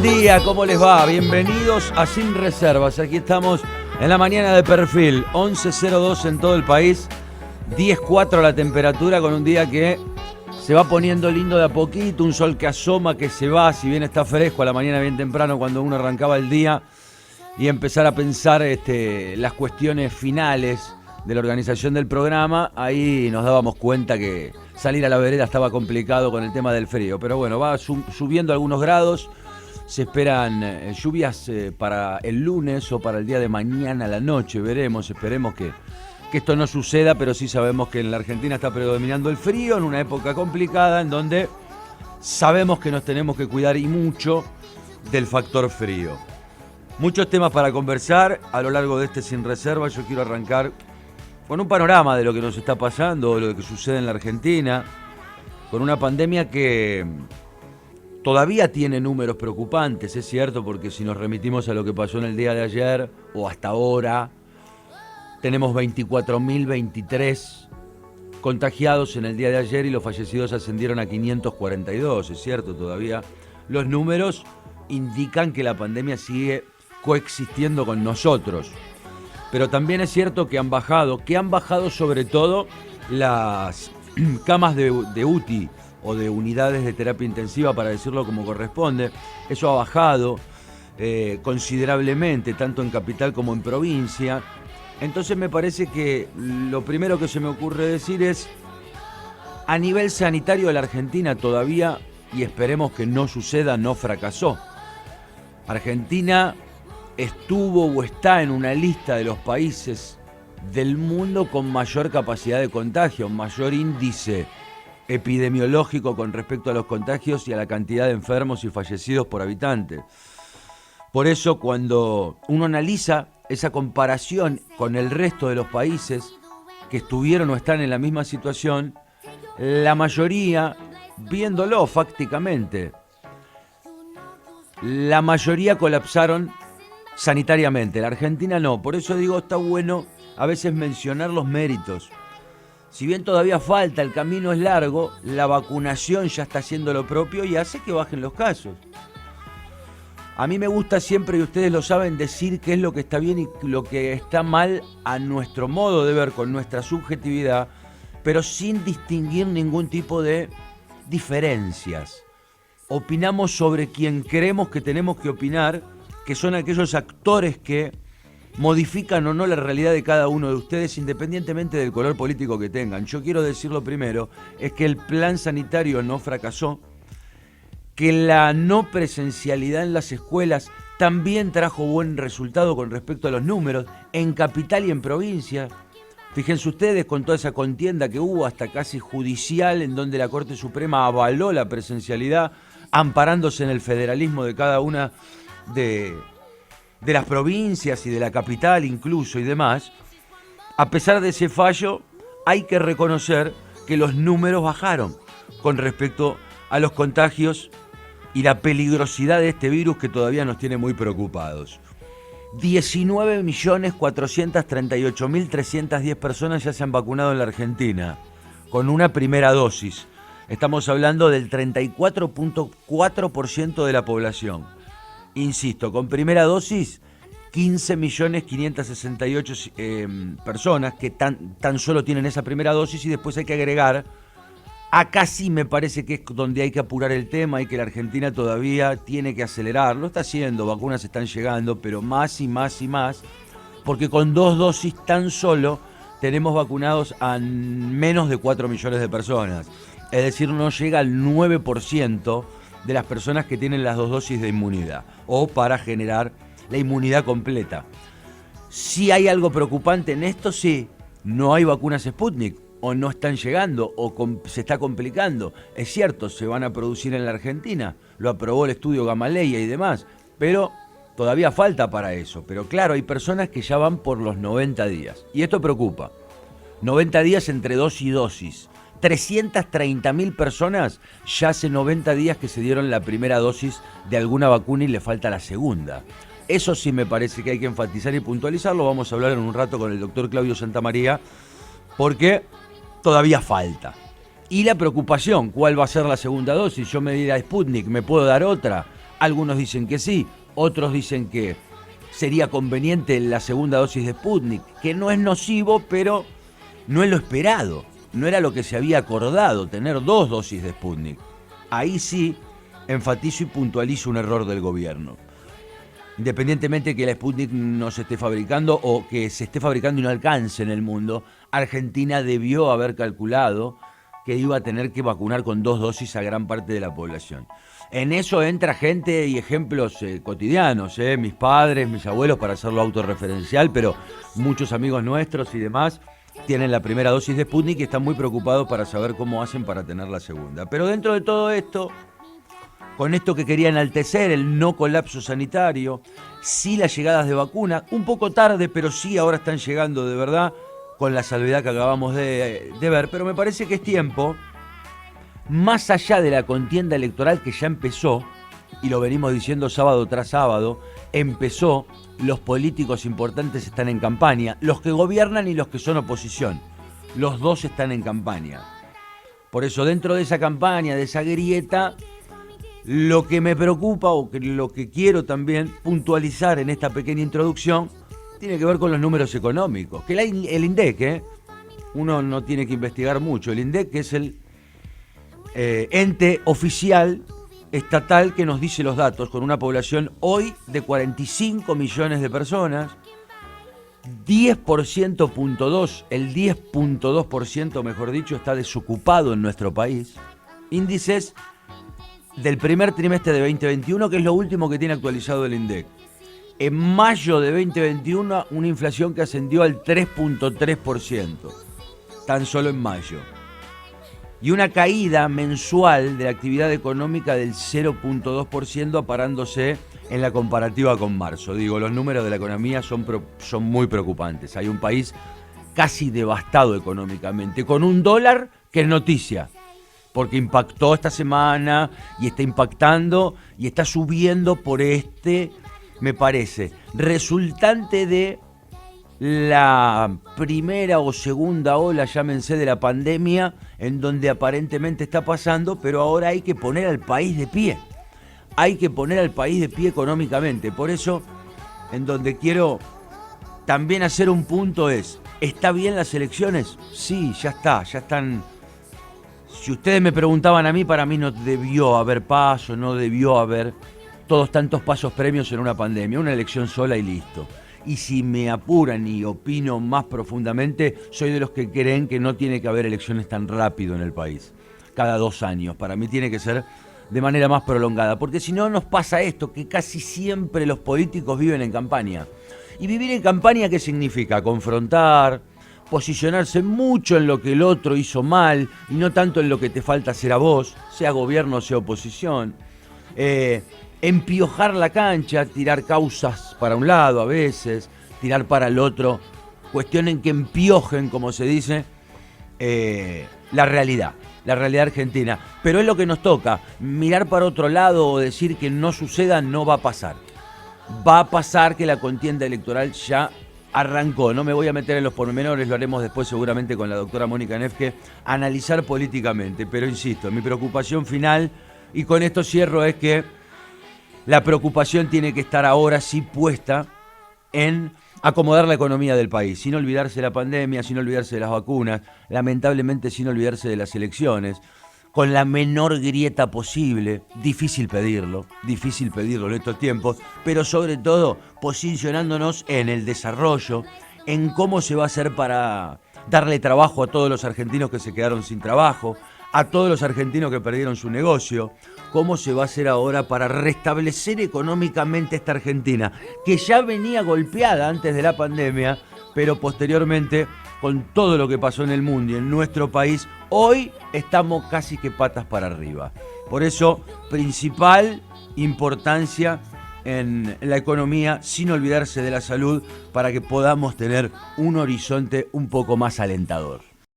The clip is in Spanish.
día, ¿cómo les va? Bienvenidos a Sin Reservas. Aquí estamos en la mañana de Perfil, 11:02 en todo el país, 10:04 la temperatura, con un día que se va poniendo lindo de a poquito, un sol que asoma, que se va, si bien está fresco a la mañana bien temprano cuando uno arrancaba el día y empezar a pensar las cuestiones finales de la organización del programa, ahí nos dábamos cuenta que salir a la vereda estaba complicado con el tema del frío. Pero bueno, va subiendo algunos grados, se esperan lluvias para el lunes o para el día de mañana a la noche, veremos, esperemos que esto no suceda, pero sí sabemos que en la Argentina está predominando el frío en una época complicada en donde sabemos que nos tenemos que cuidar y mucho del factor frío. Muchos temas para conversar a lo largo de este Sin Reserva. Yo quiero arrancar con un panorama de lo que nos está pasando, de lo que sucede en la Argentina, con una pandemia que todavía tiene números preocupantes, es cierto, porque si nos remitimos a lo que pasó en el día de ayer o hasta ahora, tenemos 24.023 contagiados en el día de ayer y los fallecidos ascendieron a 542, es cierto, todavía los números indican que la pandemia sigue coexistiendo con nosotros. Pero también es cierto que han bajado sobre todo las camas de UTI o de unidades de terapia intensiva, para decirlo como corresponde. Eso ha bajado considerablemente, tanto en capital como en provincia. Entonces me parece que lo primero que se me ocurre decir es, a nivel sanitario de la Argentina todavía, y esperemos que no suceda, no fracasó. Argentina estuvo o está en una lista de los países del mundo con mayor capacidad de contagio, mayor índice epidemiológico con respecto a los contagios y a la cantidad de enfermos y fallecidos por habitante. Por eso, cuando uno analiza esa comparación con el resto de los países que estuvieron o están en la misma situación, la mayoría, viéndolo fácticamente, la mayoría colapsaron sanitariamente. La Argentina no. Por eso digo, está bueno a veces mencionar los méritos. Si bien todavía falta, el camino es largo, la vacunación ya está haciendo lo propio y hace que bajen los casos. A mí me gusta siempre, y ustedes lo saben, decir qué es lo que está bien y lo que está mal a nuestro modo de ver, con nuestra subjetividad, pero sin distinguir ningún tipo de diferencias. Opinamos sobre quien creemos que tenemos que opinar, que son aquellos actores que modifican o no la realidad de cada uno de ustedes, independientemente del color político que tengan. Yo quiero decir lo primero, es que el plan sanitario no fracasó, que la no presencialidad en las escuelas también trajo buen resultado con respecto a los números, en capital y en provincia. Fíjense ustedes, con toda esa contienda que hubo, hasta casi judicial, en donde la Corte Suprema avaló la presencialidad, amparándose en el federalismo de cada una de las provincias y de la capital incluso y demás. A pesar de ese fallo, hay que reconocer que los números bajaron con respecto a los contagios y la peligrosidad de este virus que todavía nos tiene muy preocupados. 19.438.310 personas ya se han vacunado en la Argentina con una primera dosis. Estamos hablando del 34.4% de la población. Insisto, con primera dosis, 15.568.000 personas que tan solo tienen esa primera dosis, y después hay que agregar, acá sí me parece que es donde hay que apurar el tema y que la Argentina todavía tiene que acelerar. Lo está haciendo, vacunas están llegando, pero más y más y más, porque con 2 dosis tan solo tenemos vacunados a menos de 4 millones de personas. Es decir, no llega al 9% de las personas que tienen las 2 dosis de inmunidad, o para generar la inmunidad completa. Si hay algo preocupante en esto, sí, no hay vacunas Sputnik, o no están llegando, o se está complicando. Es cierto, se van a producir en la Argentina, lo aprobó el estudio Gamaleya y demás, pero todavía falta para eso. Pero claro, hay personas que ya van por los 90 días, y esto preocupa. 90 días entre dosis y dosis. 330.000 personas ya hace 90 días que se dieron la primera dosis de alguna vacuna y le falta la segunda. Eso sí me parece que hay que enfatizar y puntualizarlo. Vamos a hablar en un rato con el doctor Claudio Santamaría, porque todavía falta. Y la preocupación, ¿cuál va a ser la segunda dosis? Yo me di la Sputnik, ¿me puedo dar otra? Algunos dicen que sí, otros dicen que sería conveniente la segunda dosis de Sputnik, que no es nocivo, pero no es lo esperado. No era lo que se había acordado, tener 2 dosis de Sputnik. Ahí sí enfatizo y puntualizo un error del gobierno. Independientemente de que la Sputnik no se esté fabricando o que se esté fabricando y no alcance en el mundo, Argentina debió haber calculado que iba a tener que vacunar con 2 dosis a gran parte de la población. En eso entra gente y ejemplos cotidianos, mis padres, mis abuelos, para hacerlo autorreferencial, pero muchos amigos nuestros y demás tienen la primera dosis de Sputnik y están muy preocupados para saber cómo hacen para tener la segunda. Pero dentro de todo esto, con esto que quería enaltecer, el no colapso sanitario, sí las llegadas de vacunas, un poco tarde, pero sí ahora están llegando de verdad, con la salvedad que acabamos de ver, pero me parece que es tiempo, más allá de la contienda electoral que ya empezó, y lo venimos diciendo sábado tras sábado, empezó, los políticos importantes están en campaña, los que gobiernan y los que son oposición, los dos están en campaña. Por eso dentro de esa campaña, de esa grieta, lo que me preocupa o lo que quiero también puntualizar en esta pequeña introducción tiene que ver con los números económicos. Que el INDEC, uno no tiene que investigar mucho. El INDEC es el ente oficial estatal que nos dice los datos, con una población hoy de 45 millones de personas, 10.2%, el 10.2% mejor dicho, está desocupado en nuestro país. Índices del primer trimestre de 2021, que es lo último que tiene actualizado el INDEC. En mayo de 2021, una inflación que ascendió al 3.3%, tan solo en mayo. Y una caída mensual de la actividad económica del 0.2%, aparándose en la comparativa con marzo. Digo, los números de la economía son muy preocupantes. Hay un país casi devastado económicamente, con un dólar que es noticia, porque impactó esta semana y está impactando y está subiendo por me parece, resultante de la primera o segunda ola, llámense, de la pandemia, en donde aparentemente está pasando, pero ahora hay que poner al país de pie. Hay que poner al país de pie económicamente. Por eso, en donde quiero también hacer un punto es, ¿está bien las elecciones? Sí, ya están. Si ustedes me preguntaban a mí, para mí no debió haber paso, no debió haber todos tantos pasos premios en una pandemia, una elección sola y listo. Y si me apuran y opino más profundamente, soy de los que creen que no tiene que haber elecciones tan rápido en el país, cada 2 años. Para mí tiene que ser de manera más prolongada, porque si no nos pasa esto, que casi siempre los políticos viven en campaña. ¿Y vivir en campaña qué significa? Confrontar, posicionarse mucho en lo que el otro hizo mal y no tanto en lo que te falta hacer a vos, sea gobierno o sea oposición. Empiojar la cancha, tirar causas para un lado a veces, tirar para el otro, cuestión en que empiojen, como se dice, la realidad argentina. Pero es lo que nos toca, mirar para otro lado o decir que no suceda no va a pasar. Va a pasar que la contienda electoral ya arrancó. No me voy a meter en los pormenores, lo haremos después seguramente con la doctora Mónica Nefke, analizar políticamente. Pero insisto, mi preocupación final, y con esto cierro, es que la preocupación tiene que estar ahora sí puesta en acomodar la economía del país, sin olvidarse de la pandemia, sin olvidarse de las vacunas, lamentablemente sin olvidarse de las elecciones, con la menor grieta posible, difícil pedirlo en estos tiempos, pero sobre todo posicionándonos en el desarrollo, en cómo se va a hacer para darle trabajo a todos los argentinos que se quedaron sin trabajo, a todos los argentinos que perdieron su negocio, cómo se va a hacer ahora para restablecer económicamente esta Argentina, que ya venía golpeada antes de la pandemia, pero posteriormente, con todo lo que pasó en el mundo y en nuestro país, hoy estamos casi que patas para arriba. Por eso, principal importancia en la economía, sin olvidarse de la salud, para que podamos tener un horizonte un poco más alentador.